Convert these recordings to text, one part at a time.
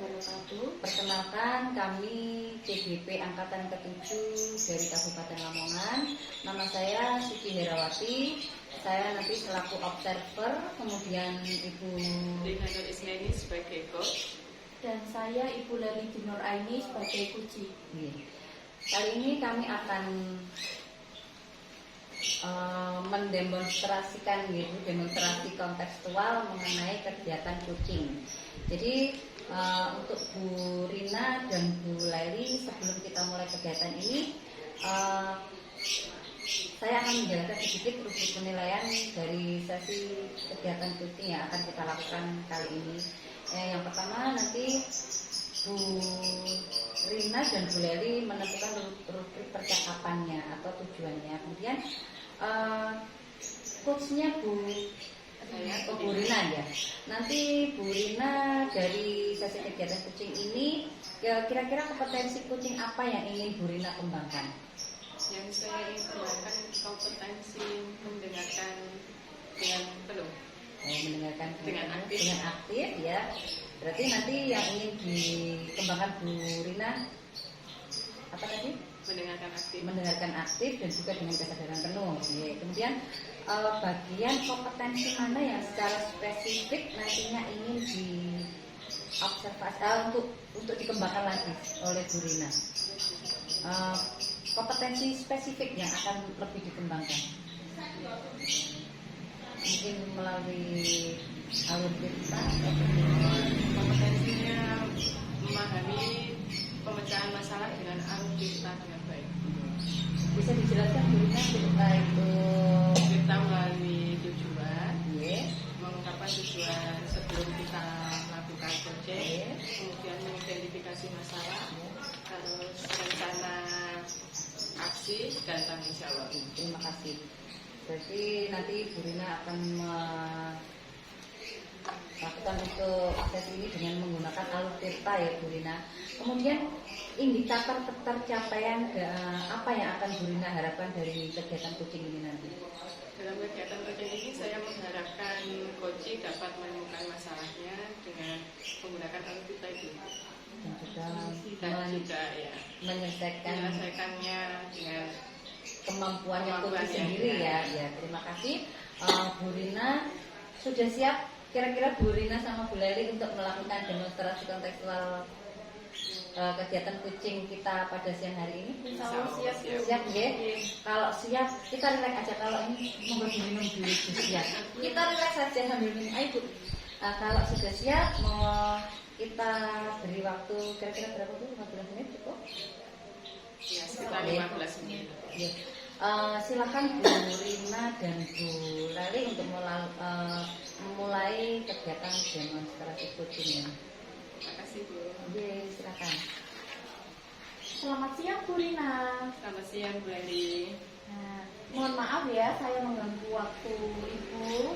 wabarakatuh. Perkenalkan, kami CGP Angkatan ke-7 dari Kabupaten Lamongan. Nama saya Suci Herawati. Saya nanti selaku observer, kemudian Ibu Nur Ismaini sebagai coach. Dan saya Ibu Leli Dinur Aini sebagai kuci. Kali ini kami akan mendemonstrasikan demonstrasi kontekstual mengenai kegiatan coaching. Jadi untuk Bu Rina dan Bu Leli, sebelum kita mulai kegiatan ini, saya akan menjelaskan sedikit rubrik penilaian dari sesi kegiatan coaching yang akan kita lakukan kali ini. Yang pertama nanti Bu Rina dan Bu Leli menentukan rubrik percakapannya atau tujuannya. Kemudian coachnya Bu Rina ya. Nanti Bu Rina dari sesi kegiatan coaching ini, kira-kira kompetensi coaching apa yang ingin Bu Rina kembangkan? Yang saya ingin kembangkan kompetensi mendengarkan dengan penuh. Mendengarkan dengan aktif ya. Berarti nanti yang ingin dikembangkan Bu Rina apa tadi? Mendengarkan aktif dan juga dengan kesadaran penuh. Kemudian bagian kompetensi mana yang secara spesifik nantinya ingin diobservasi untuk dikembangkan lagi oleh Bu Rina? Kompetensi spesifik yang akan lebih dikembangkan mungkin melalui alur cerita. Kompetensinya memahami pemecahan masalah dengan alur cerita dengan baik. Bisa dijelaskan Bu Rina cerita itu? Cerita melalui tujuan, Yeah. mengungkapkan tujuan sebelum kita melakukan proyek, kemudian mengidentifikasi masalah, terus rencana aksi dan tanggung jawab. Terima kasih. Berarti nanti Bu Rina akan melakukan untuk akses ini dengan menggunakan alur cerita ya Bu Rina. Kemudian indikator tercapaian apa yang akan Bu Rina harapkan dari kegiatan coaching ini nanti? Dalam kegiatan coaching ini saya mengharapkan coach dapat menemukan masalahnya dengan menggunakan alur cerita itu. Dan juga ya, menyelesaikannya dengan kemampuannya coach sendiri ya. Terima kasih. Bu Rina sudah siap? Kira-kira Bu Rina sama Bu Leli untuk melakukan demonstrasi kontekstual kegiatan coaching kita pada siang hari ini? Siap ya? Kalau siap kita relax aja. Kalau ini mau minum dulu siap. Kita relax aja sambil minum air Bu. Kalau sudah siap, mau kita beri waktu kira-kira berapa tuh? 15 menit cukup? Ya, sekitar 15 menit. Ya. Silakan Bu Rina dan Bu Leli untuk memulai kegiatan demonstrasi coaching. Terima kasih Bu. Silakan. Selamat siang Bu Rina. Selamat siang Bu Leli. Mohon maaf ya saya mengganggu waktu Ibu.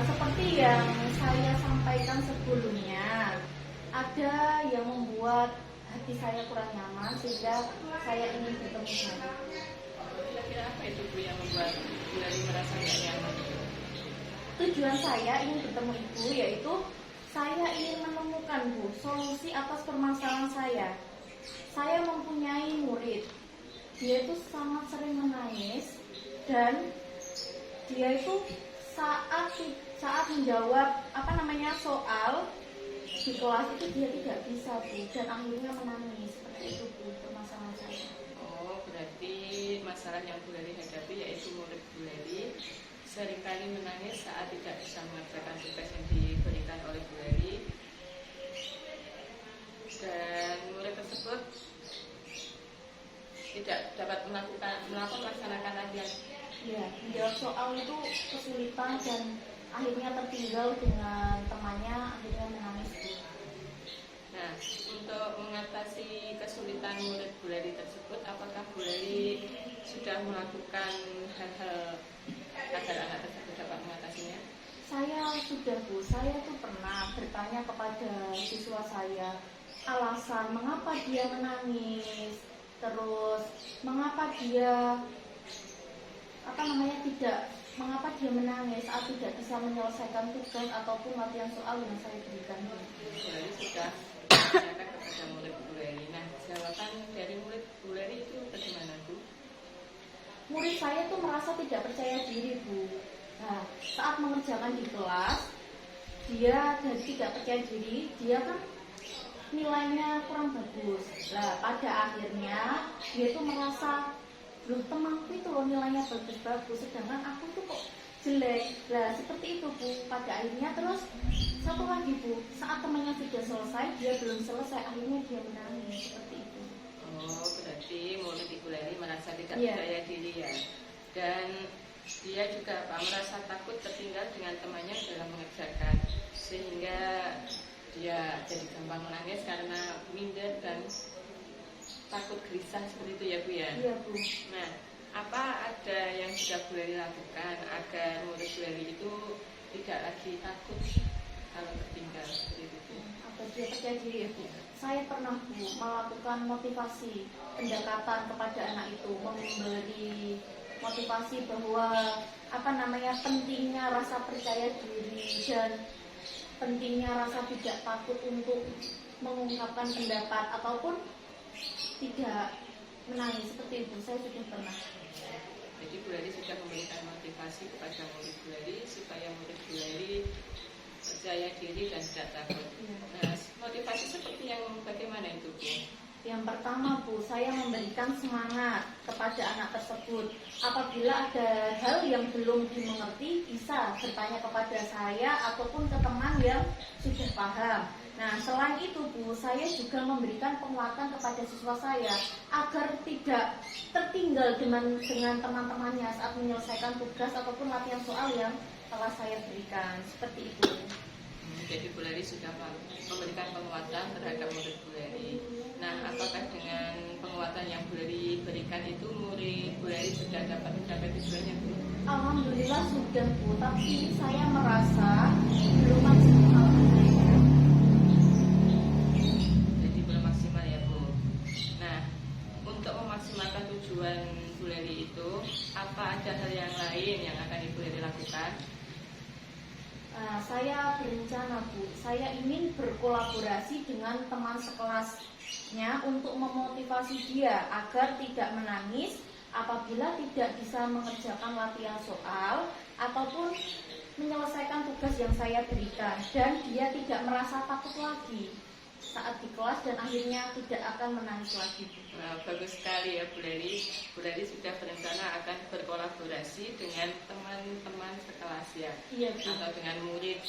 Seperti yang saya sampaikan sebelumnya, ada yang membuat hati saya kurang nyaman sehingga saya ingin bertemu lagi. Kira-kira apa itu Bu yang membuat Bu Leli merasa nggak nyaman? Tujuan saya ingin bertemu Ibu yaitu saya ingin menemukan Bu solusi atas permasalahan saya. Saya mempunyai murid, dia itu sangat sering menangis dan dia itu saat menjawab soal di kelas itu dia tidak bisa Bu dan akhirnya menangis. Seperti itu Bu permasalahan saya. Oh, berarti masalah yang Bu Leli hadapi yaitu murid Bu Leli seringkali menangis saat tidak bisa mengerjakan tugas yang diberikan oleh Bu Leli, dan murid tersebut tidak dapat melaksanakan latihan. Ya, menjawab soal itu kesulitan dan akhirnya tertinggal dengan temannya, akhirnya menangis. Nah, untuk mengatasi kesulitan murid Bu Leli tersebut, apakah Bu Leli sudah melakukan hal-hal agar anak tersebut dapat mengatasinya? Saya sudah Bu, saya tuh pernah bertanya kepada siswa saya alasan mengapa dia menangis, terus mengapa dia mengapa dia menangis saat tidak bisa menyelesaikan tugas ataupun latihan soal yang saya berikan. Bu Leli sudah murid saya tuh merasa tidak percaya diri, Bu. Nah, saat mengerjakan di kelas, dia dari tidak percaya diri, dia kan nilainya kurang bagus. Nah, pada akhirnya dia tuh merasa, loh temanku itu loh nilainya bagus-bagus, sedangkan aku tuh kok jelek. Nah, seperti itu, Bu. Pada akhirnya terus satu lagi, Bu, saat temannya sudah selesai, dia belum selesai, akhirnya dia menangis. Seperti itu. Oh, berarti murid Ibu Leli merasa tidak Iya. percaya diri ya. Dan dia juga merasa takut tertinggal dengan temannya dalam mengerjakan, sehingga dia jadi gampang menangis karena minder dan takut gelisah seperti itu ya, Bu ya. Iya, Bu. Nah, apa ada yang sudah Bu Leli lakukan agar murid Bu Leli itu tidak lagi takut kalau tertinggal seperti itu, Bu? Apa dia percaya diri ya, Bu? Saya pernah, Bu, melakukan motivasi pendekatan kepada anak itu, memberi motivasi bahwa pentingnya rasa percaya diri dan pentingnya rasa tidak takut untuk mengungkapkan pendapat ataupun tidak menangis. Seperti itu saya sudah pernah. Jadi Bu Leli sudah memberikan motivasi kepada murid Bu Leli supaya murid Bu Leli percaya diri dan tidak takut. Nah, motivasi seperti yang bagaimana itu, Bu? Yang pertama, Bu, saya memberikan semangat kepada anak tersebut. Apabila ada hal yang belum dimengerti, bisa bertanya kepada saya ataupun ke teman yang sudah paham. Nah, selain itu, Bu, saya juga memberikan penguatan kepada siswa saya agar tidak tertinggal dengan teman-temannya saat menyelesaikan tugas ataupun latihan soal yang telah saya berikan. Seperti itu. Jadi Bu Leli sudah memberikan penguatan terhadap murid Bu Leli. Nah, apakah dengan penguatan yang Bu Leli berikan itu murid Bu Leli sudah dapat mencapai tujuannya, Bu? Alhamdulillah sudah, Bu, tapi saya merasa belum maksimal. Jadi belum maksimal ya, Bu. Nah, untuk memaksimalkan tujuan Bu Leli itu, apa ada hal yang lain yang akan Ibu Leli lakukan? Nah, saya berencana, Bu, saya ingin berkolaborasi dengan teman sekelasnya untuk memotivasi dia agar tidak menangis apabila tidak bisa mengerjakan latihan soal ataupun menyelesaikan tugas yang saya berikan, dan dia tidak merasa takut lagi saat di kelas dan akhirnya tidak akan menangis lagi. Nah, bagus sekali ya Bu Leli. Bu Leli sudah berencana akan berkolaborasi dengan teman-teman sekelas ya, Iya, Bu. atau dengan murid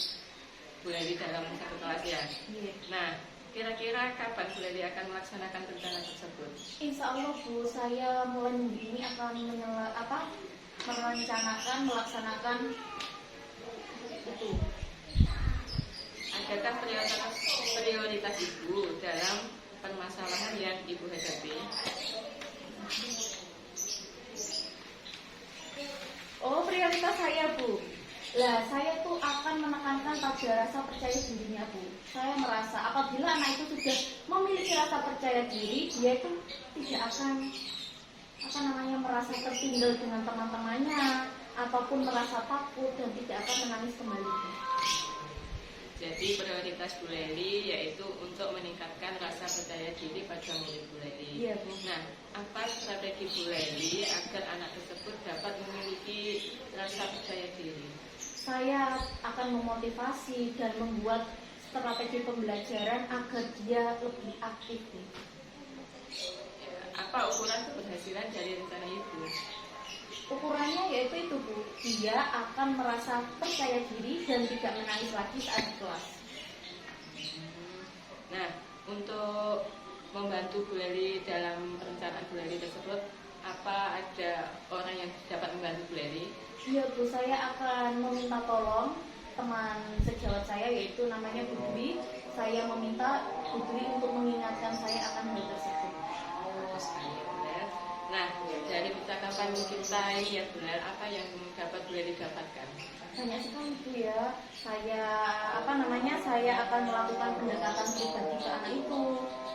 Bu Leli dalam satu kelas ya. Iya. Nah, kira-kira kapan Bu Leli akan melaksanakan rencana tersebut? Insya Allah, Bu, saya mulai minggu ini akan melaksanakan itu. Adakah prioritas Ibu dalam permasalahan yang Ibu hadapi? Oh, prioritas saya, Bu. Lah, saya tuh akan menekankan pada rasa percaya dirinya, Bu. Saya merasa apabila anak itu sudah memiliki rasa percaya diri, dia itu tidak akan merasa tertinggal dengan teman-temannya ataupun merasa takut dan tidak akan menangis kembali. Jadi prioritas Bu Leli yaitu untuk meningkatkan rasa percaya diri pada murid Bu Leli. Iya, Bu. Nah, apa strategi Bu Leli agar anak tersebut dapat memiliki rasa percaya diri? Saya akan memotivasi dan membuat strategi pembelajaran agar dia lebih aktif. Apa ukuran keberhasilan dari rencana Ibu? Ukurannya yaitu itu, Bu, dia akan merasa percaya diri dan tidak menangis lagi saat di kelas. Nah, untuk membantu Bu Leli dalam perencanaan Bu Leli tersebut, apa ada orang yang dapat membantu Bu Leli? Iya, Bu, saya akan meminta tolong teman sejawat saya yaitu namanya Bu Dwi. Saya meminta Bu Dwi untuk mengingatkan saya akan hal tersebut. Oh, sekali benar. Nah, dari percakapan kita ini ya benar, apa yang dapat Bu Leli dapatkan? Banyak sekali, Bu, ya. Saya akan melakukan pendekatan pribadi ke anak itu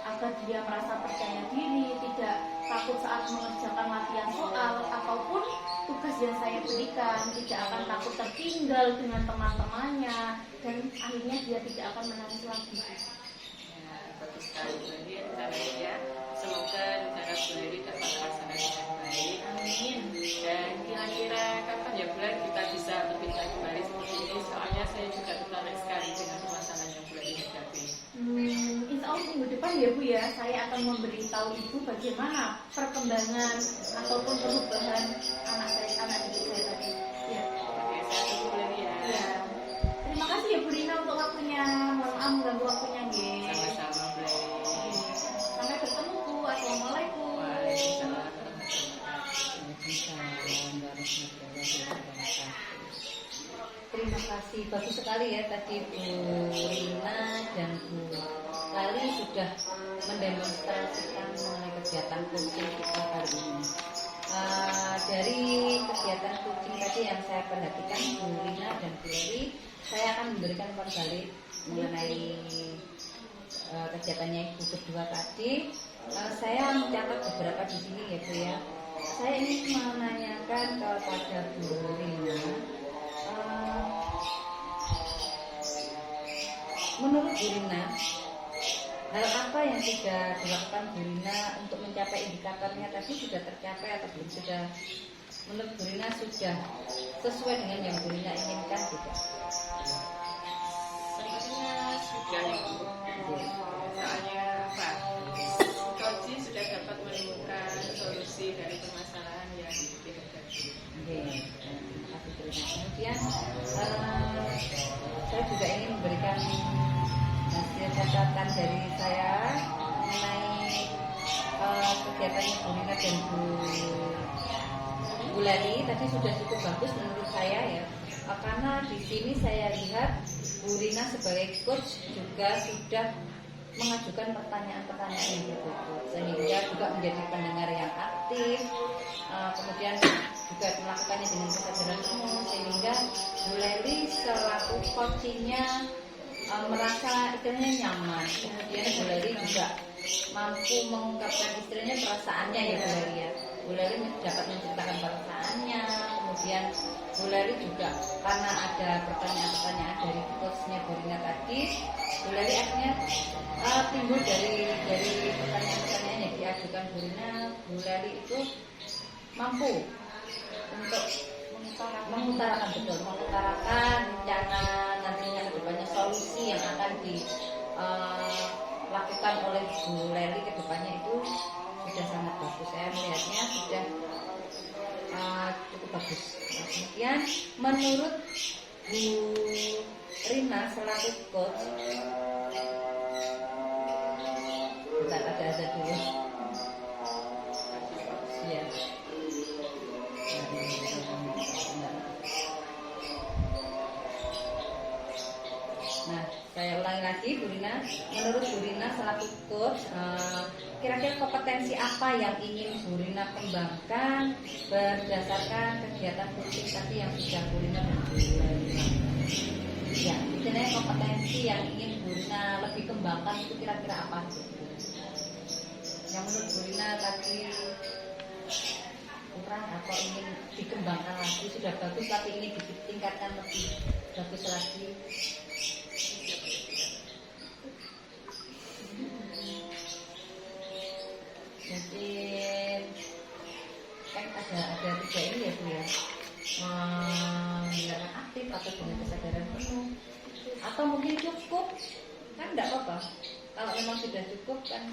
agar dia merasa percaya diri, tidak takut saat mengerjakan latihan soal ataupun tugas yang saya berikan, tidak akan takut tertinggal dengan teman-temannya, dan akhirnya dia tidak akan menangis lagi. Ya, bagus sekali Bu Leli, ya. Semoga semoga rencana Bu Leli dapat terlaksana dengan baik. Amin. Dan kira-kira kapan ya Bu Leli kita bisa berpindah kembali seperti ini? Soalnya saya juga tertarik sekali dengan permasalahan yang Bu Leli hadapi. Insya Allah minggu depan ya Bu ya, saya akan memberitahu Ibu bagaimana perkembangan ataupun perubahan anak didik saya tadi. Ya. Oke, saya tunggu Bu Leli ya. Ya. Terima kasih ya Bu Rina untuk waktunya. Mohon maaf mengganggu waktunya, nggih. Sama-sama Bu Leli. Sampai bertemu Bu. Assalamualaikum. Waalaikumsalam warahmatullahi wabarakatuh. Terima kasih, bagus sekali ya tadi Bu Rina dan Bu Lali sudah mendemonstrasikan mengenai kegiatan coaching kita kali ini. Dari kegiatan coaching tadi yang saya perhatikan Bu Rina dan Bu Lali, saya akan memberikan kembali mengenai kegiatannya Ibu berdua tadi. Saya mencatat beberapa di sini ya Bu ya. Saya ingin menanyakan kepada Bu Rina. Menurut Bu Rina, hal apa yang sudah dilakukan Bu Rina untuk mencapai indikatornya tadi sudah tercapai atau belum? Sudah, menurut Bu Rina sudah sesuai dengan yang Bu Rina inginkan tidak? Sepertinya sudah ya Bu. Soalnya apa? Coaching sudah dapat menemukan solusi dari permasalahan yang dihadapi. Oke, terima kasih Bu Rina. Kemudian saya juga ingin memberikan hasil catatan dari saya mengenai kegiatannya Bu Rina dan Bu Lali tadi sudah cukup bagus menurut saya ya. Karena di sini saya lihat Bu Rina sebagai coach juga sudah mengajukan pertanyaan-pertanyaan yang betul, sehingga juga menjadi pendengar yang aktif, kemudian juga melakukannya dengan kesadaran penuh, sehingga Bu Leli selaku coachingnya merasa istilahnya nyaman. Kemudian Bu Leli juga mampu mengungkapkan istilahnya perasaannya ya Bu Leli ya. Bu Leli dapat menceritakan perasaannya. Kemudian Bu Leli juga karena ada pertanyaan-pertanyaan dari coachnya Bu Rina tadi, Bu Leli akhirnya timbul dari pertanyaan-pertanyaan yang diajukan Bu Rina. Bu Leli itu mampu untuk mengutarakan rencana nantinya ke depannya, solusi yang akan dilakukan oleh Bu Leli ke depannya itu sudah sangat bagus. Saya melihatnya sudah cukup bagus. Nah, kemudian menurut Bu Rina selaku coach, kita ada dulu. Ya. Nah, saya ulangi lagi Bu Rina. Menurut Bu Rina selaku coach, kira-kira kompetensi apa yang ingin Bu Rina kembangkan berdasarkan kegiatan coaching tadi yang sudah Bu Rina dan Bu Lali? Ya, istilahnya kompetensi yang ingin Bu Rina lebih kembangkan itu kira-kira apa? Yang menurut Bu Rina tadi kurang atau ingin dikembangkan lagi, sudah bagus tapi ingin ditingkatkan lebih bagus lagi. Mungkin kan ada tiga ini ya Bu ya, mendengarkan aktif atau dengan kesadaran penuh, atau mungkin cukup kan tidak apa-apa. Kalau memang sudah cukup kan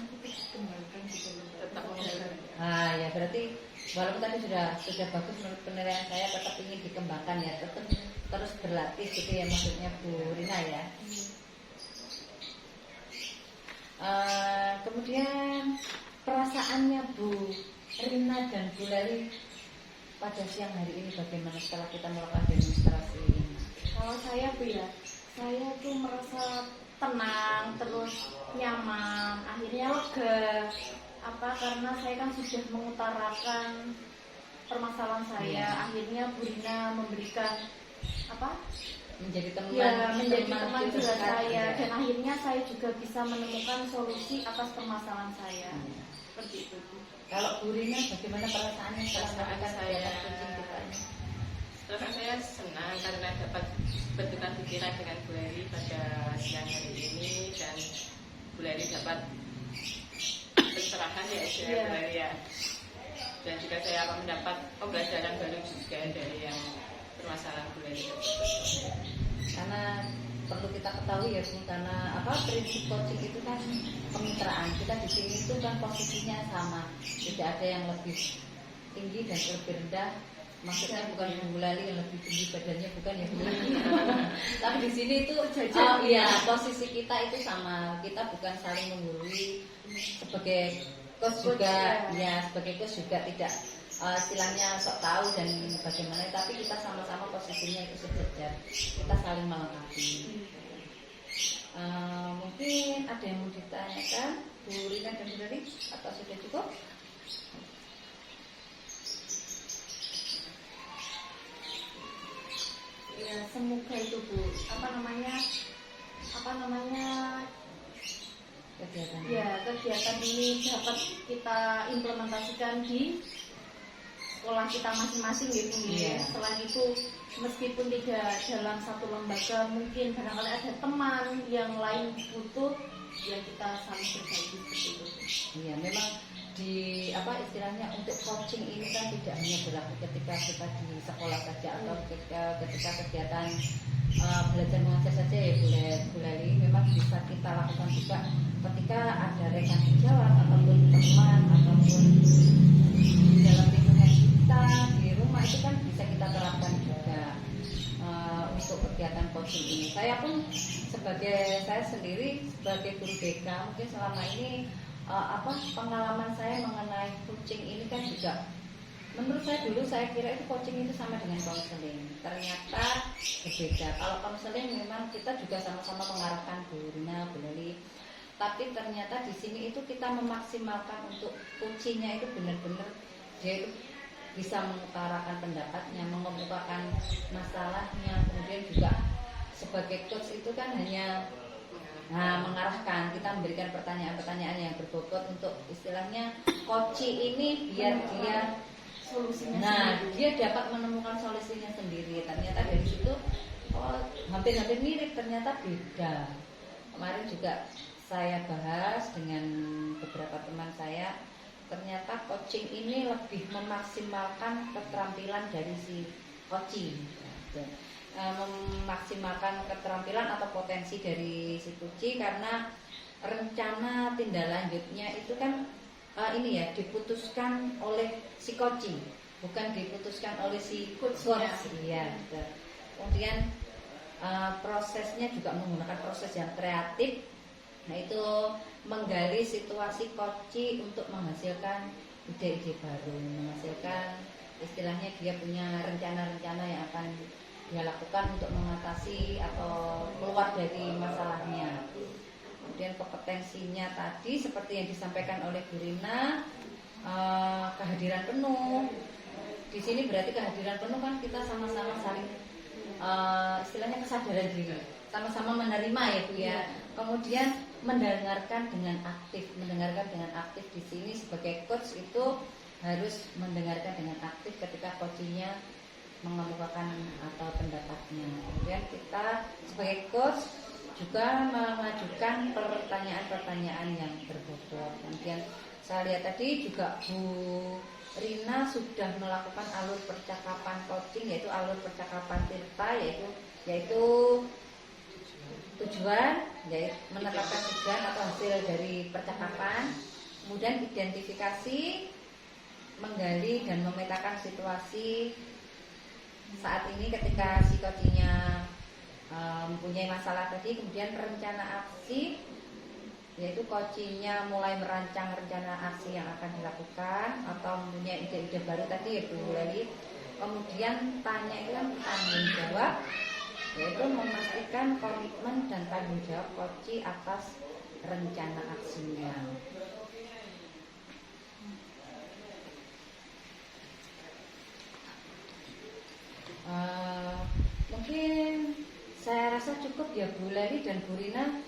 Kembangkan juga tetap mengenai. ya berarti walaupun tadi sudah bagus menurut penilaian saya, tetap ingin dikembangkan ya, tetap terus berlatih gitu ya maksudnya Bu Rina ya. Kemudian perasaannya Bu Rina dan Bu Lali pada siang hari ini bagaimana setelah kita melakukan demonstrasi ini? Kalau saya Bu ya, saya tuh merasa tenang, terus nyaman, akhirnya lega. Karena saya kan sudah mengutarakan permasalahan saya, akhirnya Bu Rina memberikan Menjadi teman, menjadi teman juga curhat saya, ya. dan akhirnya saya juga bisa menemukan solusi atas permasalahan saya. Seperti itu Bu. Kalau Bu Rina bagaimana perasaannya setelah Perasaan melakukan saya kegiatan coaching kita ini? Terus saya senang karena dapat bertukar pikiran dengan Bu Leli pada siang hari ini, dan Bu Leli dapat pencerahan ya istilahnya Iya. Bu Leli ya. Dan juga saya akan mendapat pembelajaran baru juga dari yang permasalahan Bu Leli tersebut. Karena perlu kita ketahui ya Bu, karena prinsip coaching itu kan kemitraan. Kita di sini itu kan posisinya sama, tidak ada yang lebih tinggi dan lebih rendah. Maksudnya bukan Bu Lali yang lebih tinggi badannya, bukan ya Bu. Tapi di sini itu ya posisi kita itu sama. Kita bukan saling menggurui sebagai coach juga, ya sebagai coach juga tidak istilahnya sok tahu dan bagaimana, tapi kita sama-sama posisinya itu sejajar. Kita saling melengkapi. Mungkin ada yang mau ditanyakan Bu Rina dan Bu Lali atau sudah cukup? Ya semoga itu Bu, Kegiatan. ya kegiatan ini dapat kita implementasikan di sekolah kita masing-masing gitu ya. Iya. Selain itu meskipun tidak dalam satu lembaga, mungkin barangkali ada teman yang lain butuh, ya kita saling berbagi seperti itu. Iya, memang di istilahnya untuk coaching ini kan tidak hanya berlaku ketika kita di sekolah saja atau ketika kegiatan belajar mengajar saja ya Bu Lali. Memang bisa kita lakukan juga ketika ada rekan sejawat ataupun teman ataupun di dalam lingkungan kita di rumah, itu kan bisa kita terapkan juga untuk kegiatan coaching ini. Saya sendiri sebagai guru BK, mungkin selama ini pengalaman saya mengenai coaching ini kan juga, menurut saya dulu saya kira itu coaching itu sama dengan konseling. Ternyata berbeda. Kalau konseling memang kita juga sama-sama mengarahkan Bu Rina, Bu Leli, tapi ternyata di sini itu kita memaksimalkan untuk coachingnya itu benar-benar dia itu bisa mengutarakan pendapatnya, mengemukakan masalahnya, kemudian juga sebagai coach itu kan hanya mengarahkan, kita memberikan pertanyaan-pertanyaan yang berbobot untuk istilahnya coaching ini biar dia Solusinya dia dapat menemukan solusinya sendiri. Ternyata dari situ hampir-hampir mirip, ternyata beda. Kemarin juga saya bahas dengan beberapa teman saya, ternyata coaching ini lebih memaksimalkan keterampilan dari si coaching, memaksimalkan keterampilan atau potensi dari si coaching, karena rencana tindak lanjutnya itu kan diputuskan oleh si coaching, bukan diputuskan oleh si coach. Iya. Kemudian prosesnya juga menggunakan proses yang kreatif, yaitu menggali situasi coaching untuk menghasilkan ide-ide baru, menghasilkan istilahnya dia punya rencana-rencana yang akan dia lakukan untuk mengatasi atau keluar dari masalahnya. Kemudian kompetensinya tadi seperti yang disampaikan oleh Bu Rina, kehadiran penuh. Di sini berarti kehadiran penuh kan kita sama-sama saling istilahnya kesadaran diri, sama-sama menerima ya Bu ya. Kemudian mendengarkan dengan aktif di sini sebagai coach itu harus mendengarkan dengan aktif ketika coachingnya mengemukakan atau pendapatnya. Kemudian kita sebagai coach juga mengajukan pertanyaan-pertanyaan yang berbobot. Kemudian saya lihat tadi juga Bu Rina sudah melakukan alur percakapan coaching, yaitu alur percakapan Tirta, yaitu tujuan, yaitu menetapkan tujuan atau hasil dari percakapan. Kemudian identifikasi, menggali dan memetakan situasi saat ini ketika si coachingnya mempunyai masalah tadi. Kemudian rencana aksi, yaitu coachingnya mulai merancang rencana aksi yang akan dilakukan atau mempunyai ide-ide baru tadi ya Bu Leli. Kemudian tanya itu kan tanggung jawab, yaitu memastikan komitmen dan tanggung jawab coaching atas rencana aksinya. Mungkin saya rasa cukup ya Bu Leli dan Bu Rina.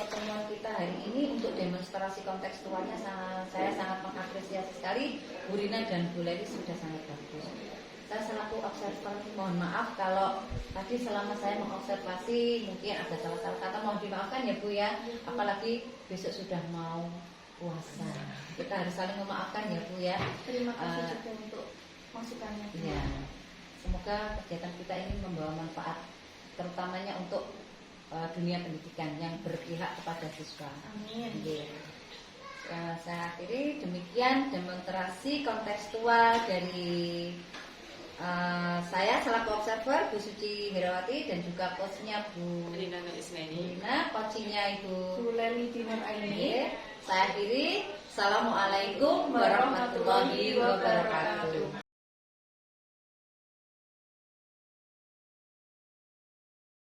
Pertemuan kita hari ini untuk demonstrasi kontekstualnya saya sangat mengapresiasi sekali. Bu Rina dan Bu Leli sudah sangat bagus. Saya selaku observer mohon maaf kalau tadi selama saya mengobservasi mungkin ada salah-salah kata, mohon dimaafkan ya Bu ya. Apalagi besok sudah mau puasa. Kita harus saling memaafkan ya Bu ya. Terima kasih juga untuk masukannya. Ya, semoga kegiatan kita ini membawa manfaat, terutamanya untuk dunia pendidikan yang berpihak kepada siswa. Amin. Oke. Saya akhiri demikian demonstrasi kontekstual dari saya selaku observer Bu Suci Herawati dan juga coachnya Bu Rina Isneni. Rina, coachnya Ibu Bu Leli Dinar Aini. Oke. Saya akhiri. Assalamualaikum warahmatullahi wabarakatuh.